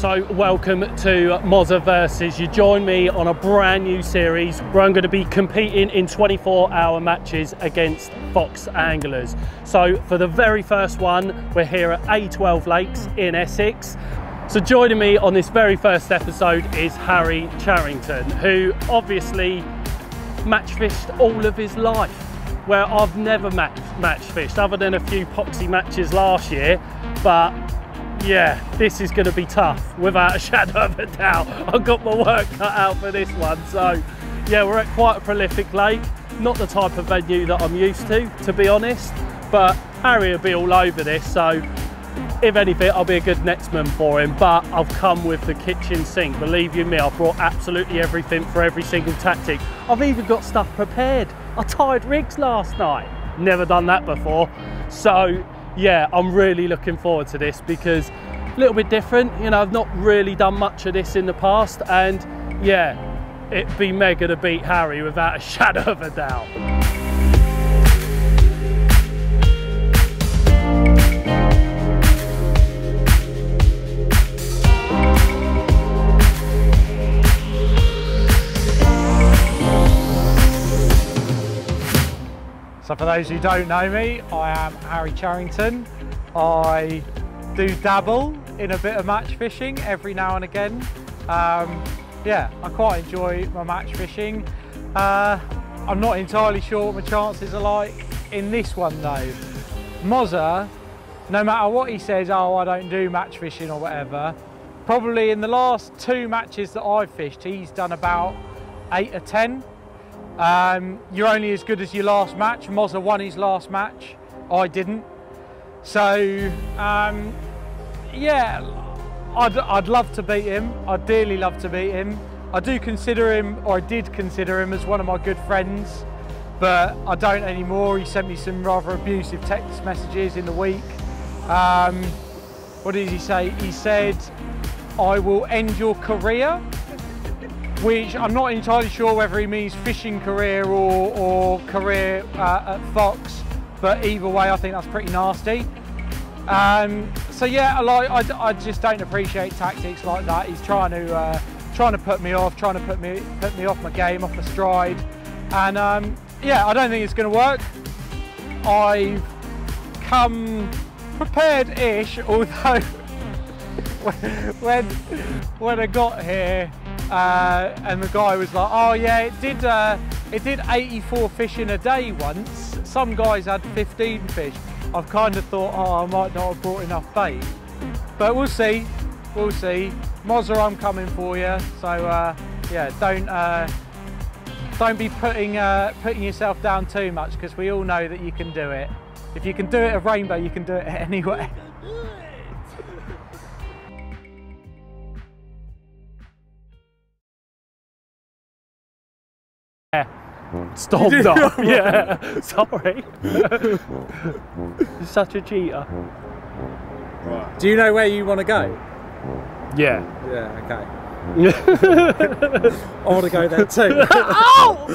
So welcome to Mozza Versus. You join me on a brand new series where I'm going to be competing in 24-hour matches against fox anglers. So for the very first one, we're here at A12 Lakes in Essex. So joining me on this very first episode is Harry Charrington, who obviously match fished all of his life, where I've never match fished other than a few poxy matches last year. But yeah, this is going to be tough without a shadow of a doubt. I've got my work cut out for this one. So yeah, we're at quite a prolific lake, not the type of venue that I'm used to be honest, but Harry will be all over this, so if anything I'll be a good netsman for him. But I've come with the kitchen sink, believe you me. I've brought absolutely everything for every single tactic. I've even got stuff prepared. I tied rigs last night, never done that before. So yeah, I'm really looking forward to this because a little bit different, you know. I've not really done much of this in the past, and yeah, it'd be mega to beat Harry without a shadow of a doubt. So for those who don't know me, I am Harry Charrington. I do dabble in a bit of match fishing every now and again. Yeah, I quite enjoy my match fishing. I'm not entirely sure what my chances are like in this one though. Mozza, no matter what he says, oh I don't do match fishing or whatever, probably in the last 2 matches that I've fished, he's done about 8 or 10. You're only as good as your last match. Mozza won his last match, I didn't. So yeah, I'd love to beat him. I'd dearly love to beat him. I do consider him, or I did consider him, as one of my good friends, but I don't anymore. He sent me some rather abusive text messages in the week. What did he say? He said, I will end your career, which I'm not entirely sure whether he means fishing career or career at Fox, but either way I think that's pretty nasty. So yeah, I just don't appreciate tactics like that. He's trying to put me off, trying to put me off my game, off my stride, and yeah, I don't think it's going to work. I've come prepared-ish, although when I got here, and the guy was like, oh yeah, it did 84 fish in a day once. Some guys had 15 fish. I've kind of thought, oh, I might not have brought enough bait, but we'll see. We'll see. Mozza, I'm coming for you. So yeah, don't be putting yourself down too much, because we all know that you can do it. If you can do it at Rainbow, you can do it anywhere. Stopped off. Yeah, sorry. You're such a cheater. Right. Do you know where you want to go? Yeah. Yeah, okay. I want to go there too. Ow!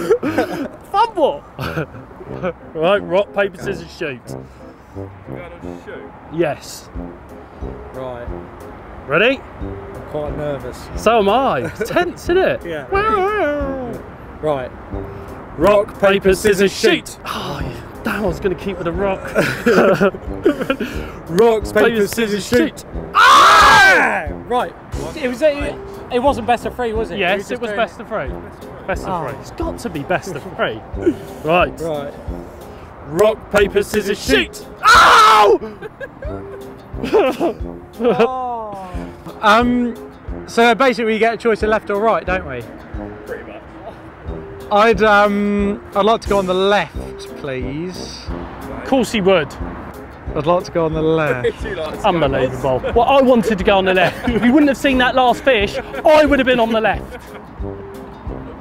Fumble! Right, rock, paper, scissors, shoot. You're going to shoot? Yes. Right. Ready? I'm quite nervous. So am I. It's tense, isn't it? Yeah. Right. Rock, paper, scissors, shoot! Oh, yeah. Damn, I was going to keep with a rock. Rocks, paper, scissors, shoot! Ah! Right. It wasn't best of 3, was it? Yes, it was best of 3. Best of 3. It's got to be best of 3. Right. Right. Rock, paper, scissors, shoot! Ow! Oh. So basically we get a choice of left or right, don't we? Pretty much. I'd like to go on the left, please. Of course he would. I'd like to go on the left. Unbelievable. Well, I wanted to go on the left. If you wouldn't have seen that last fish, I would have been on the left.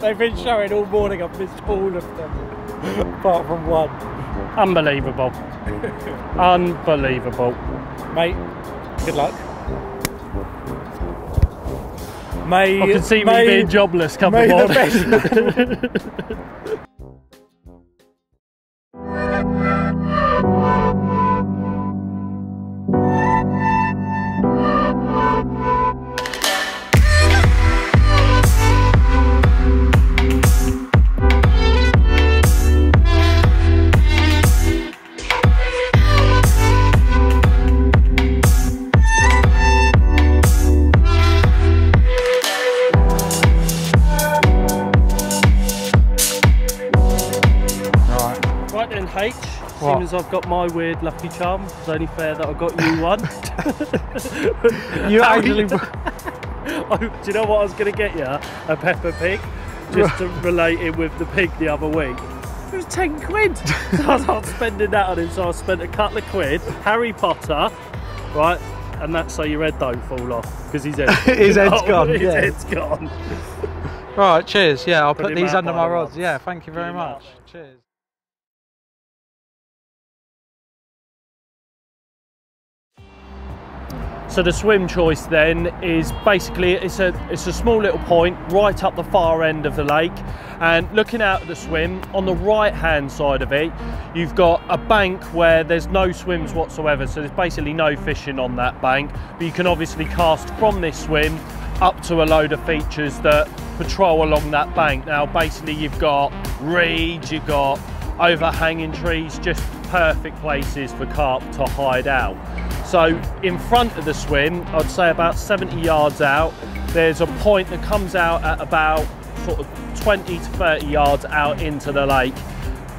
They've been showing all morning, I've missed all of them, apart from one. Unbelievable. Unbelievable. Mate, good luck. I can see me being jobless come the morning. right then, H. Seeing as I've got my weird lucky charm, it's only fair that I got you one. You actually... Do you know what I was going to get you? A Peppa Pig, just to relate it with the pig the other week. It was 10 quid. So I was spending that on him, so I spent a couple of quid. Harry Potter, right? And that's so your head don't fall off, because his head's gone. His head's gone. Right, cheers. Yeah, I'll put these under my rods. Yeah, thank you very much. Cheers. So the swim choice then is basically, it's a small little point right up the far end of the lake, and looking out at the swim, on the right hand side of it, you've got a bank where there's no swims whatsoever, so there's basically no fishing on that bank, but you can obviously cast from this swim up to a load of features that patrol along that bank. Now basically you've got reeds, you've got overhanging trees, just perfect places for carp to hide out. So in front of the swim, I'd say about 70 yards out, there's a point that comes out at about sort of 20 to 30 yards out into the lake.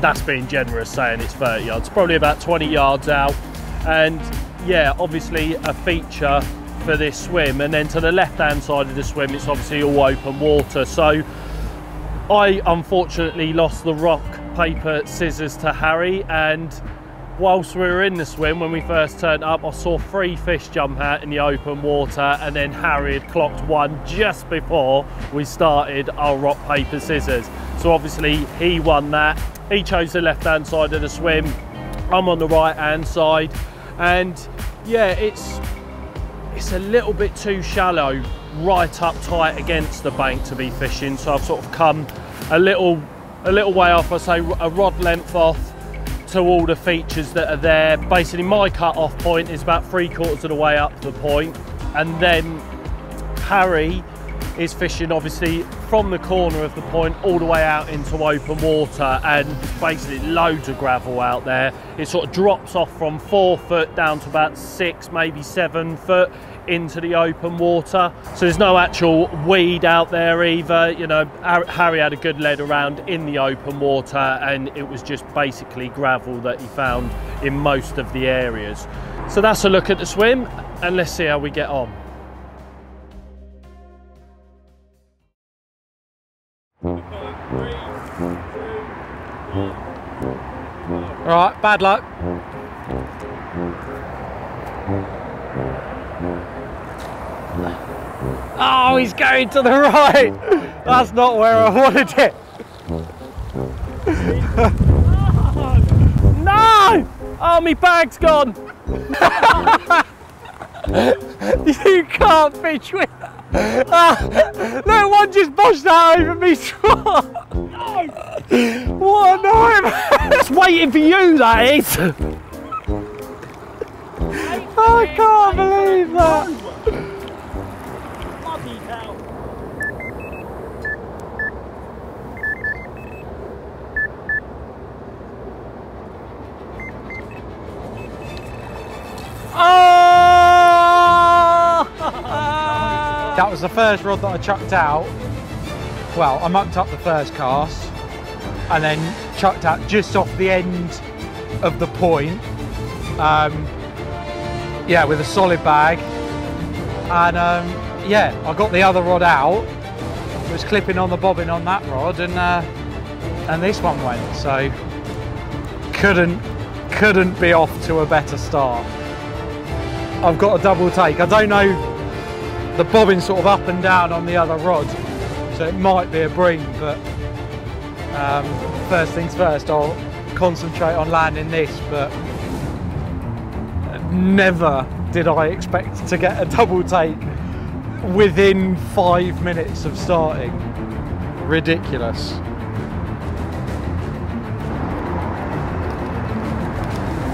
That's being generous saying it's 30 yards, probably about 20 yards out. And yeah, obviously a feature for this swim. And then to the left hand side of the swim, it's obviously all open water. So I unfortunately lost the rock, paper, scissors to Harry, and whilst we were in the swim, when we first turned up, I saw 3 fish jump out in the open water, and then Harry had clocked one just before we started our rock, paper, scissors. So obviously he won that. He chose the left hand side of the swim, I'm on the right hand side, and yeah, it's a little bit too shallow right up tight against the bank to be fishing, so I've sort of come a little way off, I say a rod length off, to all the features that are there. Basically my cut off point is about 3/4 of the way up the point, and then Harry is fishing obviously from the corner of the point all the way out into open water, and basically loads of gravel out there. It sort of drops off from 4 foot down to about 6, maybe 7 foot into the open water. So there's no actual weed out there either. You know, Harry had a good lead around in the open water, and it was just basically gravel that he found in most of the areas. So that's a look at the swim, and let's see how we get on. Right, bad luck. Oh, he's going to the right. That's not where I wanted it. No! Oh, my bag's gone. You can't fish with that. No, one just boshed that over me. What a nightmare. It's waiting for you, that is. I can't believe that. That was the first rod that I chucked out. Well, I mucked up the first cast and then chucked out just off the end of the point. Yeah, with a solid bag. And yeah, I got the other rod out. Was clipping on the bobbin on that rod, and this one went. So couldn't be off to a better start. I've got a double take. I don't know. The bobbin's sort of up and down on the other rod, so it might be a bream, but first things first, I'll concentrate on landing this, but never did I expect to get a double take within 5 minutes of starting. Ridiculous.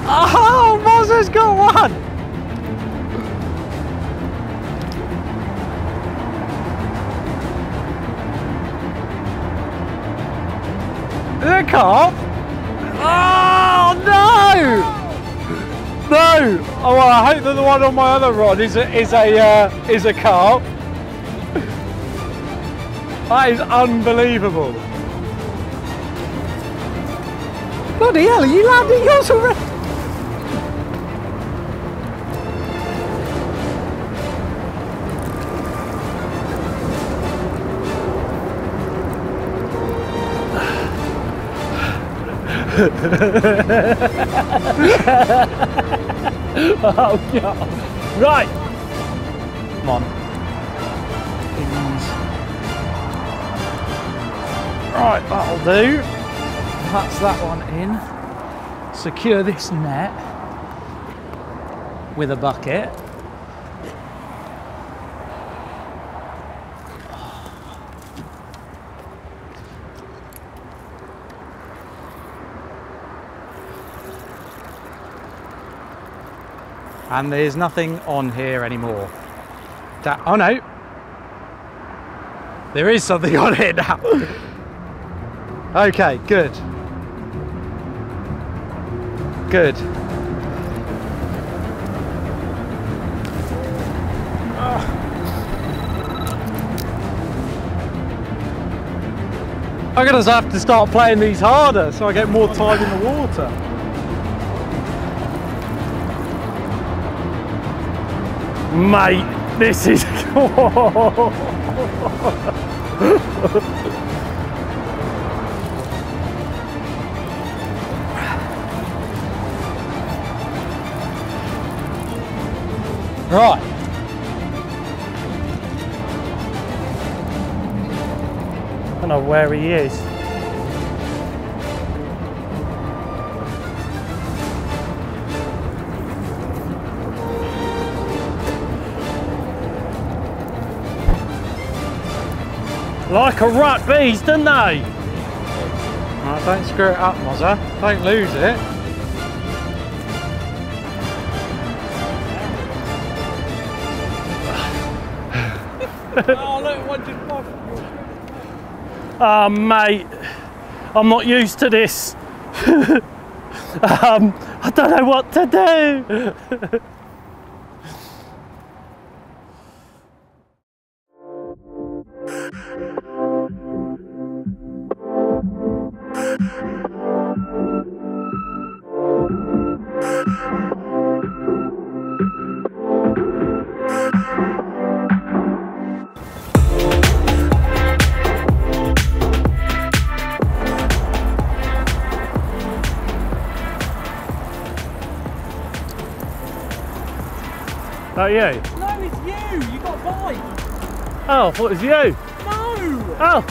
Oh, Mozza's got one! The carp? Oh no! No! Oh, well, I hope that the one on my other rod is a carp. That is unbelievable. Bloody hell, are you landing yours already? Oh God. Right. Come on. Right, that'll do. That's that one in. Secure this net with a bucket. And there's nothing on here anymore. Oh no! There is something on here now. Okay, good. Good. I'm gonna have to start playing these harder so I get more time in the water. Mate, this is... Right. I don't know where he is. Like a rat bees, don't they? Right, don't screw it up, Mozza. Don't lose it. Oh, look, one just popped. Oh, mate, I'm not used to this. I don't know what to do. Oh, you? No, it's you! You got a bite! Oh, I thought it was you. No! Oh.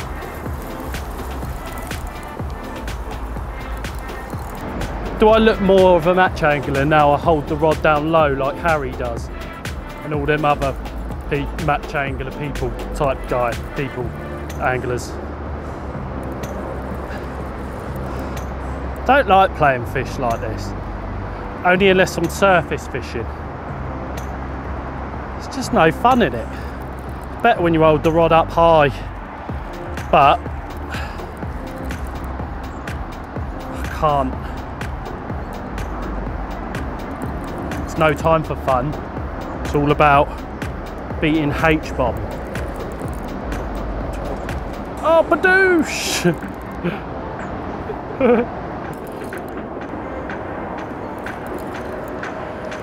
Do I look more of a match angler now I hold the rod down low like Harry does? And all them other match angler people, type guy, people, anglers. Don't like playing fish like this. Only unless I'm surface fishing. It's just no fun in it. It's better when you hold the rod up high. But I can't. It's no time for fun. It's all about beating H-bomb. Oh, badoosh!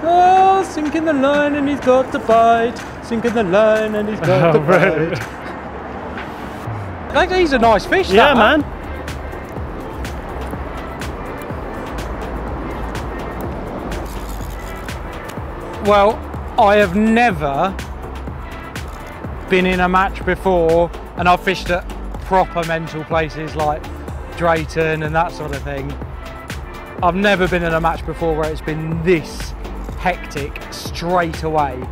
Oh, sinking the line and he's got the bite. Sinking the line and he's got the bite. He's a nice fish, yeah, man. Well, I have never been in a match before, and I've fished at proper mental places like Drayton and that sort of thing. I've never been in a match before where it's been this hectic straight away.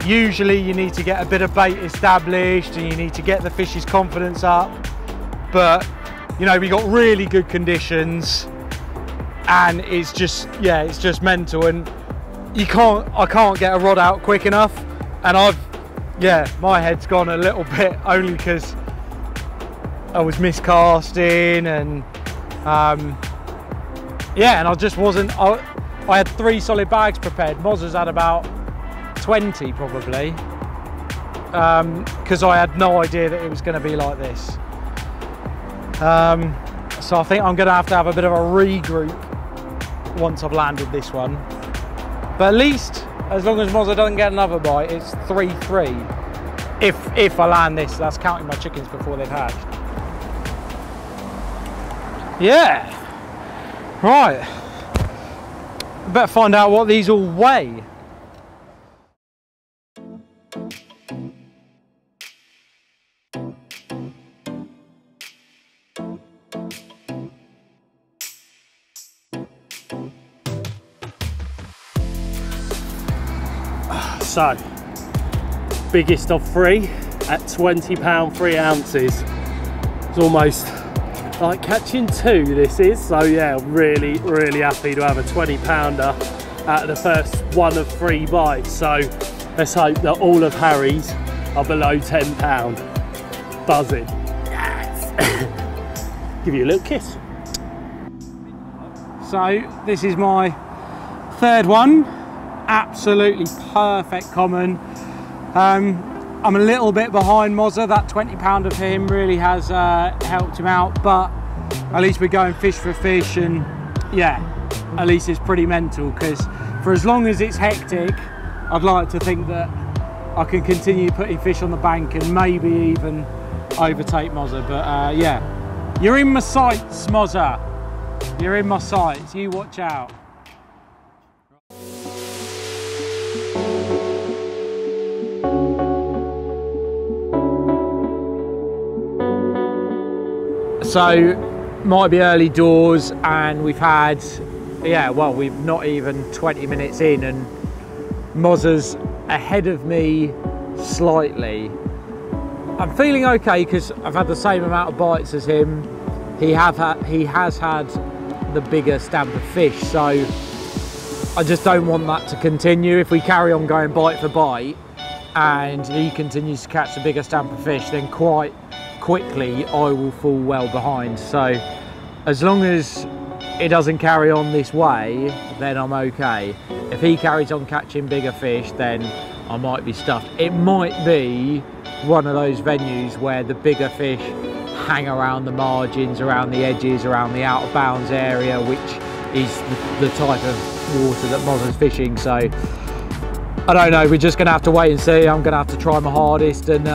Usually you need to get a bit of bait established and you need to get the fish's confidence up, but you know, we got really good conditions and it's just, yeah, it's just mental, and I can't get a rod out quick enough, and my head's gone a little bit only because I was miscasting and and I just wasn't, I had 3 solid bags prepared. Mozza's had about 20 probably, because I had no idea that it was going to be like this. So I think I'm going to have a bit of a regroup once I've landed this one. But at least, as long as Mozza doesn't get another bite, it's 3-3. If I land this, that's counting my chickens before they've hatched. Yeah. Right. I better find out what these all weigh. So, biggest of 3 at £20 3 ounces. It's almost like catching 2, this is. So yeah, really happy to have a 20-pounder out of the first one of 3 bites. So let's hope that all of Harry's are below £10. Buzzing. Yes. Give you a little kiss. So this is my 3rd one. Absolutely perfect common. I'm a little bit behind Mozza. That 20-pounder for him really has helped him out, but at least we're going fish for fish, and yeah, at least it's pretty mental, because for as long as it's hectic, I'd like to think that I can continue putting fish on the bank and maybe even overtake Mozza. But yeah, you're in my sights, Mozza. You're in my sights. You watch out. So, might be early doors, and we've had, yeah, well, we've not even 20 minutes in, and Mozza's ahead of me slightly. I'm feeling okay because I've had the same amount of bites as him. He has had the bigger stamp of fish, so I just don't want that to continue. If we carry on going bite for bite and he continues to catch the bigger stamp of fish, then quite quickly I will fall well behind. So as long as it doesn't carry on this way, then I'm okay. If he carries on catching bigger fish, then I might be stuffed. It might be one of those venues where the bigger fish hang around the margins, around the edges, around the out of bounds area, which is the type of water that Mozza's fishing. So I don't know, we're just gonna have to wait and see. I'm gonna have to try my hardest and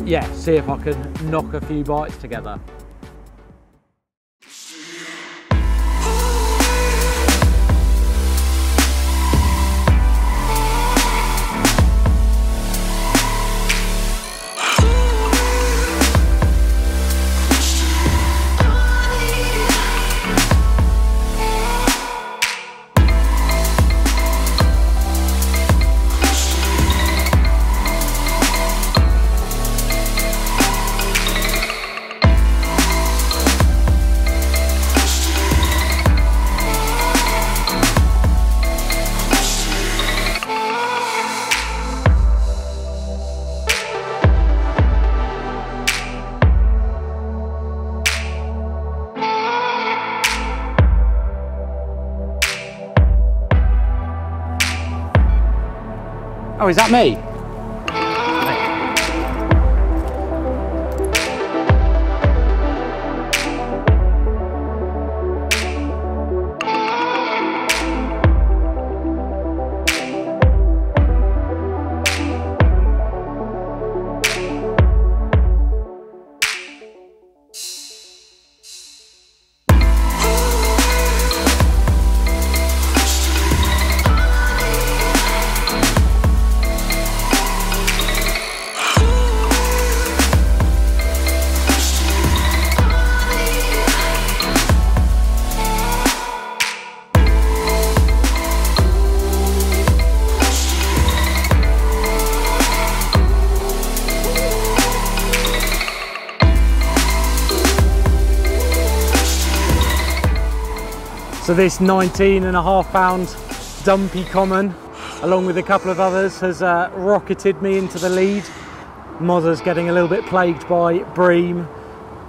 yeah, see if I can knock a few bites together. Oh, is that me? So this 19.5 pound dumpy common, along with a couple of others, has rocketed me into the lead. Mozza's getting a little bit plagued by bream,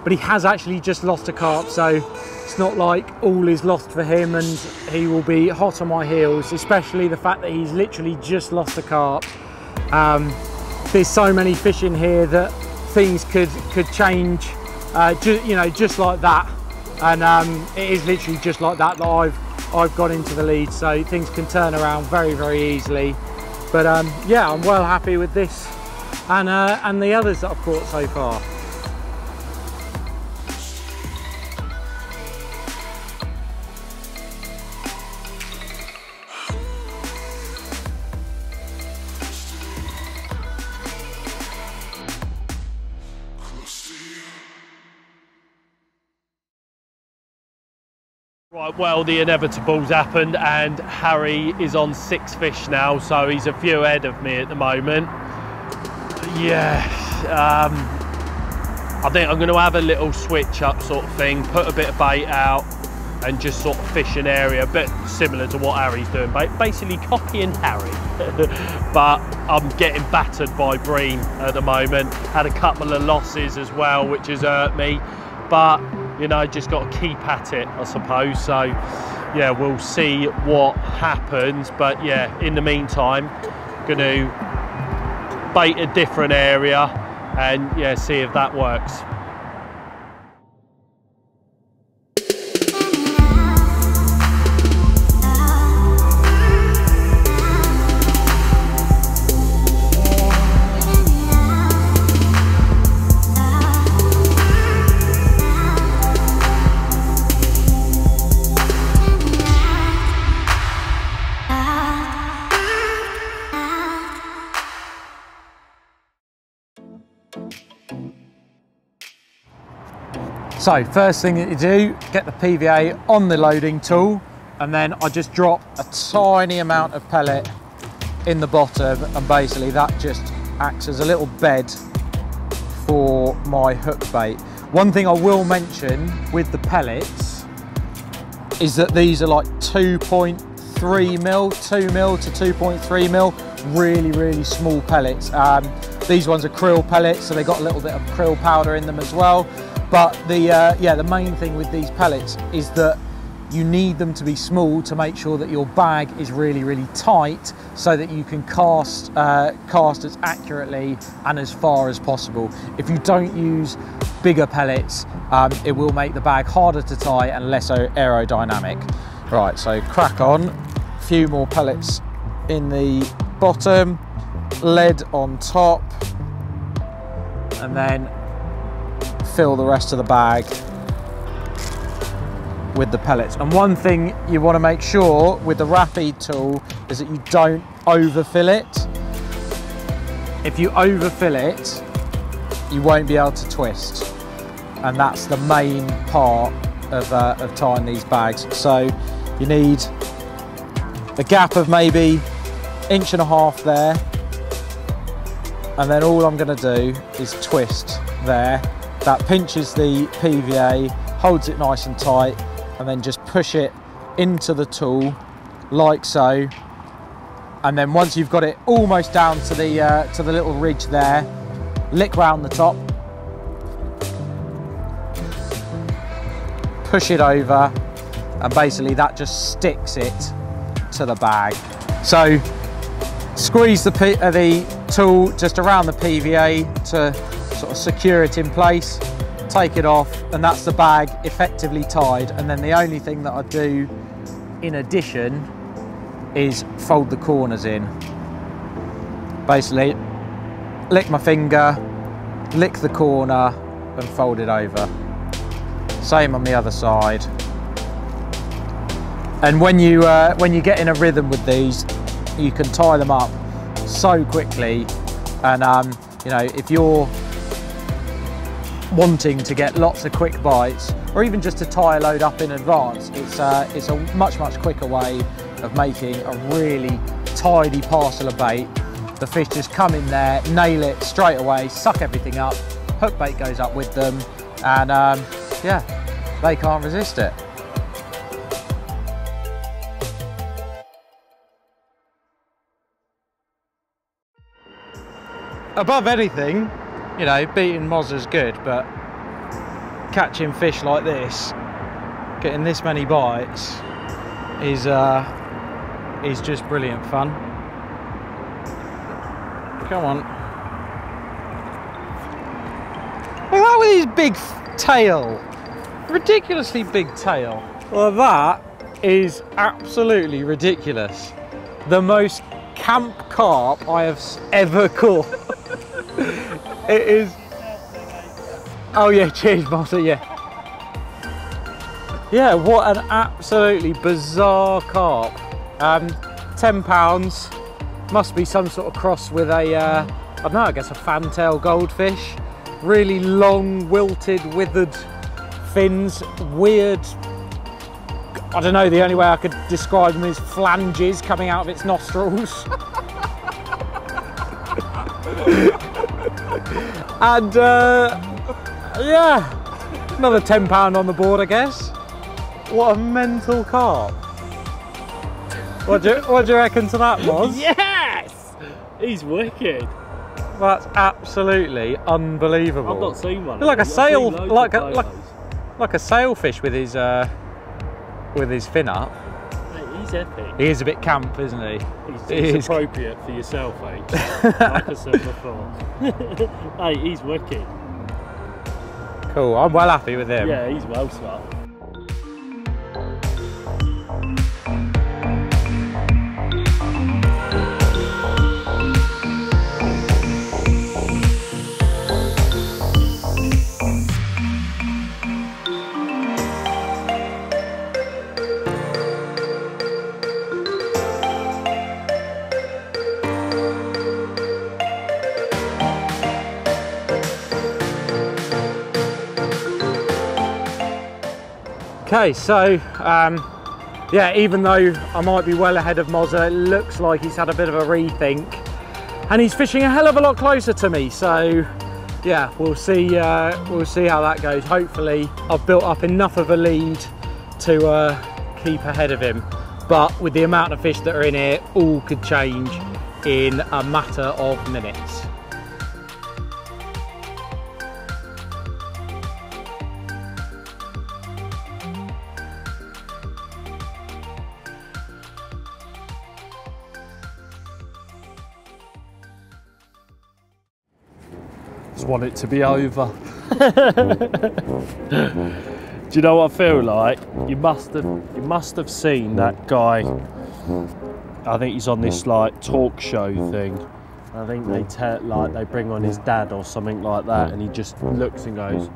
but he has actually just lost a carp, so it's not like all is lost for him, and he will be hot on my heels, especially the fact that he's literally just lost a carp. There's so many fish in here that things could change, you know, just like that. And it is literally just like that I've I've got into the lead, so things can turn around very, very easily. But yeah, I'm well happy with this and the others that I've caught so far. Right, well, the inevitable's happened and Harry is on 6 fish now, so he's a few ahead of me at the moment. Yeah, I think I'm going to have a little switch up sort of thing, put a bit of bait out and just sort of fish an area, a bit similar to what Harry's doing, basically copying Harry. But I'm getting battered by bream at the moment. Had a couple of losses as well, which has hurt me, but you know, just got to keep at it, I suppose. So yeah, we'll see what happens, but yeah, in the meantime, going to bait a different area and yeah, see if that works. So first thing that you do, get the PVA on the loading tool, and then I just drop a tiny amount of pellet in the bottom, and basically that just acts as a little bed for my hook bait. One thing I will mention with the pellets is that these are like 2.3 mil, 2 mil to 2.3 mil, really small pellets. These ones are krill pellets, so they got a little bit of krill powder in them as well. But the main thing with these pellets is that you need them to be small to make sure that your bag is really tight, so that you can cast as accurately and as far as possible. If you don't use bigger pellets, it will make the bag harder to tie and less aerodynamic. Right, so crack on. A few more pellets in the bottom, lead on top, and then fill the rest of the bag with the pellets. And one thing you want to make sure with the rapid tool is that you don't overfill it. If you overfill it, you won't be able to twist, and that's the main part of tying these bags. So you need a gap of maybe 1.5 inches there, and then all I'm going to do is twist there. That pinches the PVA, holds it nice and tight, and then just push it into the tool like so. And then once you've got it almost down to the little ridge there, lick round the top, push it over, and basically that just sticks it to the bag. So squeeze the tool just around the PVA to sort of secure it in place, take it off, and that's the bag effectively tied. And then the only thing that I do in addition is fold the corners in. Basically lick my finger, lick the corner and fold it over. Same on the other side. And when you get in a rhythm with these, you can tie them up so quickly. And you know, if you're wanting to get lots of quick bites, or even just to tie a load up in advance, it's a much quicker way of making a really tidy parcel of bait. The fish just come in there, nail it straight away, suck everything up, hook bait goes up with them, and yeah, they can't resist it. Above anything, you know, beating Mozza's good, but catching fish like this, getting this many bites, is just brilliant fun. Come on. Look at that with his big tail. Ridiculously big tail. Well, that is absolutely ridiculous. The most camp carp I have ever caught. It is. Oh yeah, cheers, Mozza, yeah. Yeah, what an absolutely bizarre carp. £10, must be some sort of cross with a, I don't know, I guess a fantail goldfish. Really long, wilted, withered fins, weird, I don't know, the only way I could describe them is flanges coming out of its nostrils. And yeah, another £10 on the board, I guess. What a mental carp. What do you reckon to that, Moz? Yes! He's wicked. That's absolutely unbelievable. I've not seen one. Like a sail, like a sailfish with his fin up. Mate, he's epic. He is a bit camp, isn't he? He's appropriate for yourself, mate. Like I said before. Hey, he's wicked. Cool, I'm well happy with him. Yeah, he's well smart. Okay, so yeah, even though I might be well ahead of Mozza, it looks like he's had a bit of a rethink and he's fishing a hell of a lot closer to me. So yeah, we'll see how that goes. Hopefully I've built up enough of a lead to keep ahead of him, but with the amount of fish that are in here, all could change in a matter of minutes. Just want it to be over. Do you know what I feel like? You must have seen that guy. I think he's on this like talk show thing. I think they they bring on his dad or something like that, and he just looks and goes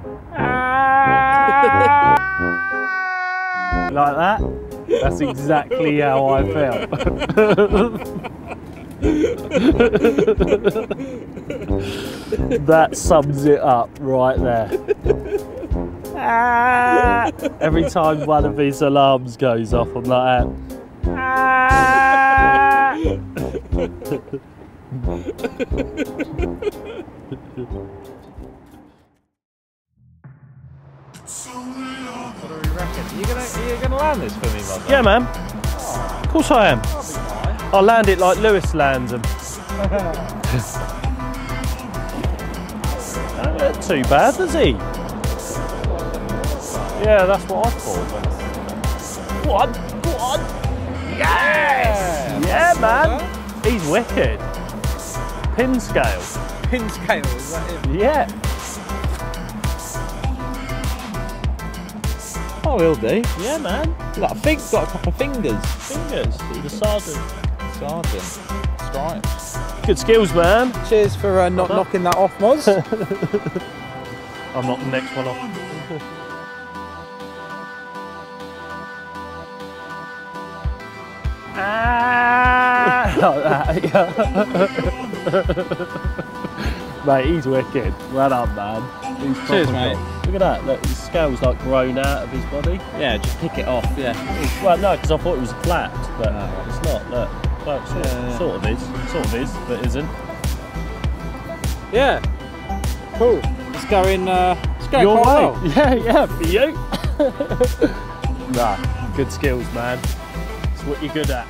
like that. That's exactly how I felt. That sums it up right there. Every time one of his alarms goes off, I'm like that. What do we reckon? Are you gonna land this for me, Mozza? Yeah, man. Of course I am. I'll land it like Lewis lands them. Don't look too bad, does he? Yeah, that's what I thought. Go on, go on. Yes! Yeah, man. He's wicked. Pin scale. Pin scale, is that him? Yeah. Oh, he'll do. Yeah, man. Got a couple of fingers. Fingers. The sergeant. Stripes. Good skills, man. Cheers for not knocking that off, Moz. I'm not the next one off. Like that. Mate, he's wicked. Well done, man. He's cheers, mate. Look at that. Look, his scale's like grown out of his body. Yeah, just pick it off. Yeah. Well, no, because I thought it was flapped, but it's not. Look. Well, it sort of is, but isn't. Yeah. Cool. It's going your way. Well. Yeah, for you. Nah, good skills, man. It's what you're good at.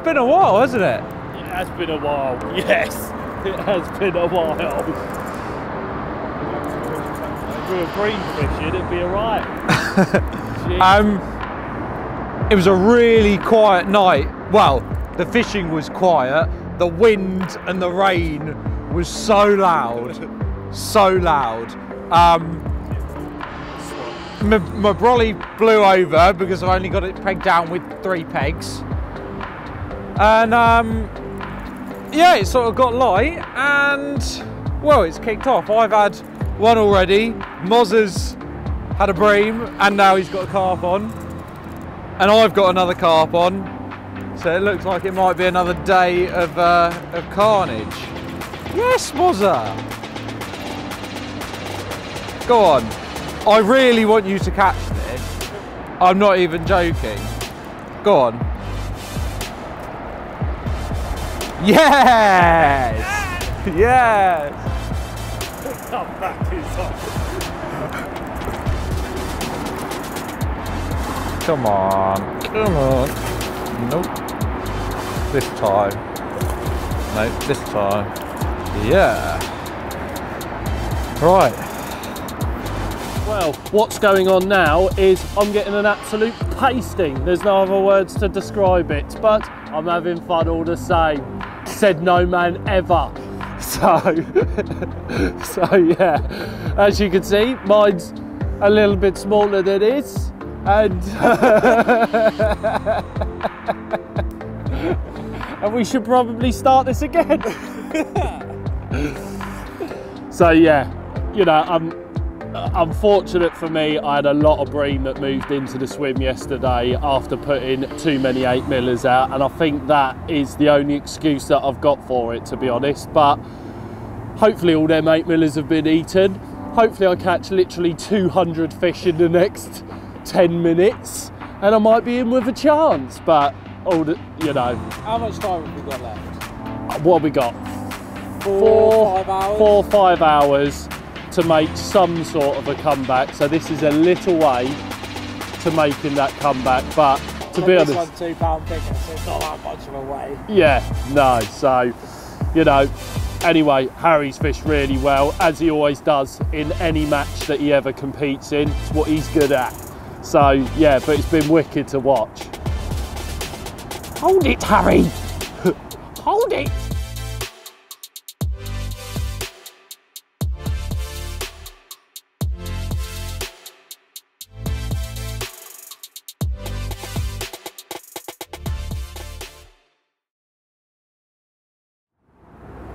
been a while, hasn't it? It has been a while, yes. It has been a while. If we were green fishing, it'd be alright. It was a really quiet night. Well, the fishing was quiet. The wind and the rain was so loud, so loud. My brolly blew over because I've only got it pegged down with 3 pegs. And yeah, it sort of got light and, well, it's kicked off. I've had one already. Mozza's had a bream and now he's got a carp on. And I've got another carp on. So it looks like it might be another day of carnage. Yes, Mozza! Go on. I really want you to catch this. I'm not even joking. Go on. Yes! Yes! Come back inside. Come on. Come on. Nope. This time. Nope, this time. Yeah. Right. Well, what's going on now is I'm getting an absolute pasting. There's no other words to describe it, but I'm having fun all the same. Said no man ever. So yeah, as you can see, mine's a little bit smaller than his, and and we should probably start this again. So yeah, you know, unfortunate for me, I had a lot of bream that moved into the swim yesterday after putting too many 8mm out, and I think that is the only excuse that I've got for it, to be honest. But hopefully all them 8mm have been eaten. Hopefully I catch literally 200 fish in the next 10 minutes and I might be in with a chance, but all the, you know. How much time have we got left? What have we got? 4 or 5 4 or 5 hours hours. to make some sort of a comeback. So this is a little way to making that comeback, but to be honest, this one's £2 bigger, so it's not that much of a way. Yeah, no, so, you know, anyway, Harry's fished really well, as he always does in any match that he ever competes in. It's what he's good at. So, yeah, but it's been wicked to watch. Hold it, Harry! Hold it!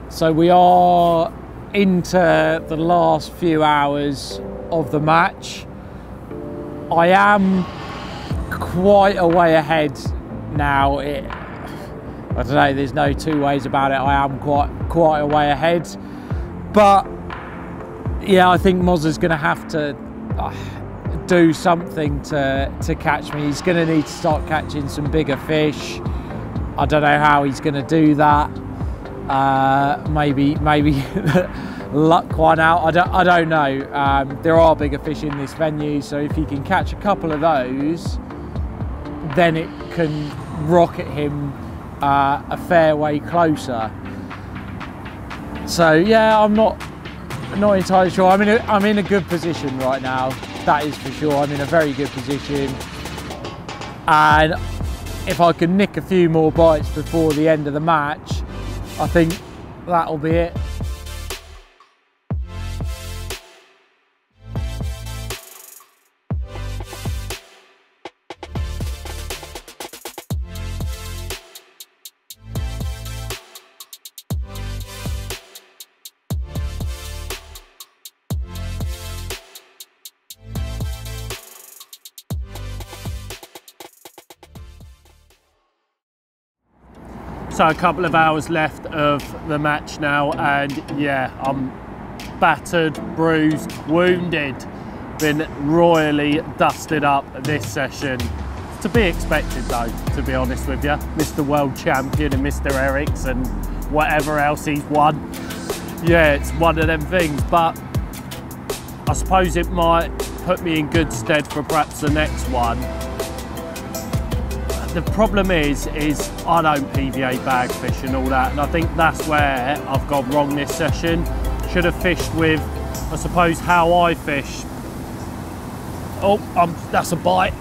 So we are into the last few hours of the match. I am quite a way ahead now. I don't know, there's no two ways about it. I am quite a way ahead. But yeah, I think Mozza's going to have to do something to catch me. He's going to need to start catching some bigger fish. I don't know how he's going to do that. Maybe luck one out. I don't know. There are bigger fish in this venue, so if he can catch a couple of those, then it can rocket him a fair way closer. So yeah, I'm not entirely sure. I'm in a good position right now. That is for sure. I'm in a very good position, and if I can nick a few more bites before the end of the match, I think that'll be it. So a couple of hours left of the match now, and yeah, I'm battered, bruised, wounded, been royally dusted up this session. To be expected though, to be honest with you. Mr. World Champion and Mr. Erics and whatever else he's won. Yeah, it's one of them things, but I suppose it might put me in good stead for perhaps the next one. the problem is I don't PVA bag fish and all that, and I think that's where I've gone wrong this session. Should have fished with, I suppose, how I fish. Oh, that's a bite.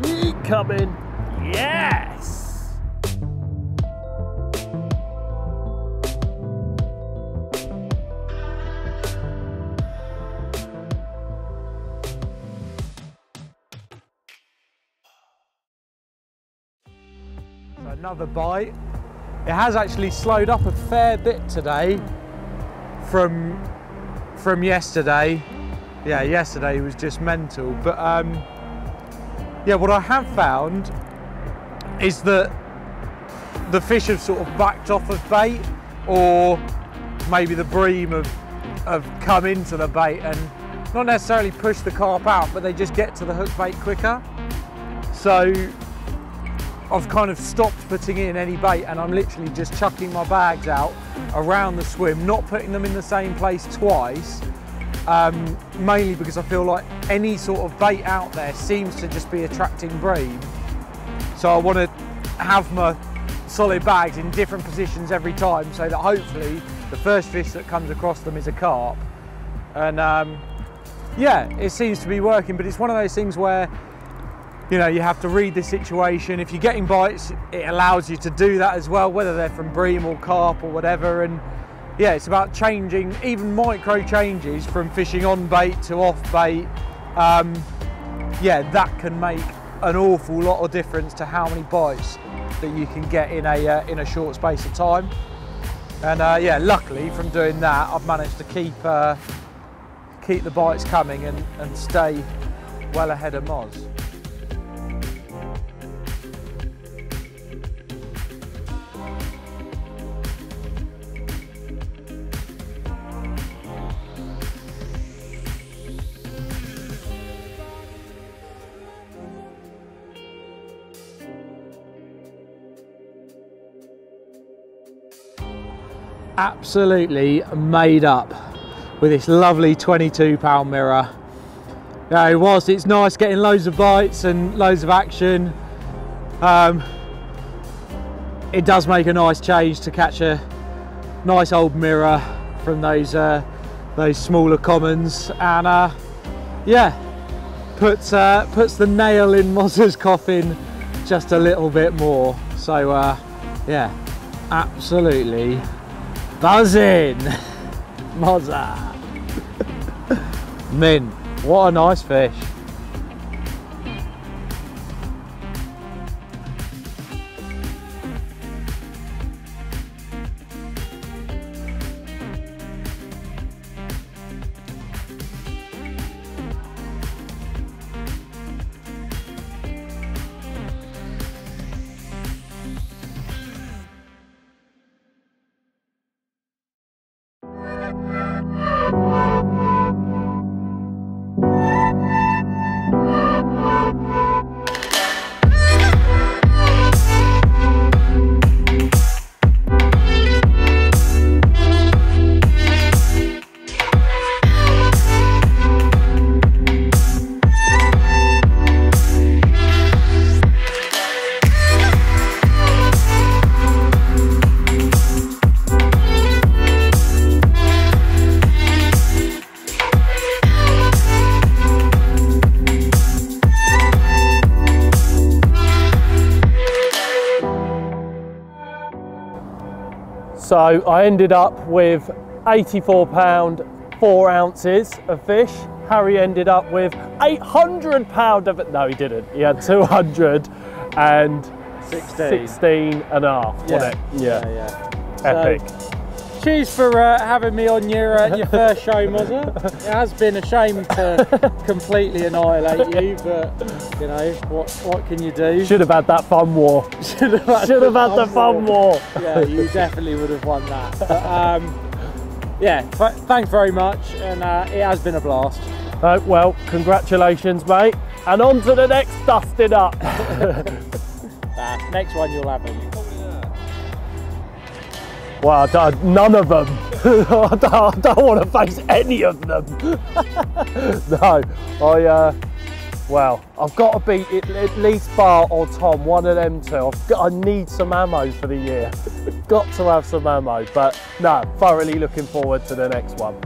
Keep coming. Yes! So another bite. It has actually slowed up a fair bit today from yesterday. Yeah, yesterday was just mental. But yeah, what I have found is that the fish have sort of backed off of bait, or maybe the bream have come into the bait and not necessarily push the carp out, but they just get to the hook bait quicker. So I've kind of stopped putting in any bait, and I'm literally just chucking my bags out around the swim, not putting them in the same place twice, mainly because I feel like any sort of bait out there seems to just be attracting bream. So I want to have my solid bags in different positions every time, so that hopefully the first fish that comes across them is a carp. And yeah, it seems to be working, but it's one of those things where, you know, you have to read the situation. If you're getting bites, it allows you to do that as well, whether they're from bream or carp or whatever. And yeah, it's about changing, even micro changes from fishing on bait to off bait. Yeah, that can make an awful lot of difference to how many bites that you can get in a short space of time. And yeah, luckily from doing that, I've managed to keep the bites coming and stay well ahead of Moz. Absolutely made up with this lovely 22-pound mirror. You know, whilst it's nice getting loads of bites and loads of action, it does make a nice change to catch a nice old mirror from those smaller commons, and yeah, puts the nail in Mozza's coffin just a little bit more. So yeah, absolutely buzzing. Mozza. Mint. What a nice fish. So I ended up with 84 pound, 4 ounces of fish. Harry ended up with 800 pound of it. No, he didn't. He had 216 and a half, wasn't it? Yeah. Epic. So, cheers for having me on your first show, Mozza. It has been a shame to completely annihilate you, but you know, what can you do? Should have had that fun war. Should have had the fun war. Yeah, you definitely would have won that. But yeah, thanks very much, and it has been a blast. Well, congratulations, mate, and on to the next dusting up. Nah, next one you'll have them. Well, none of them. I don't want to face any of them. No, well, I've got to beat it, at least Bart or Tom, one of them two. I need some ammo for the year. Got to have some ammo, but no, thoroughly looking forward to the next one.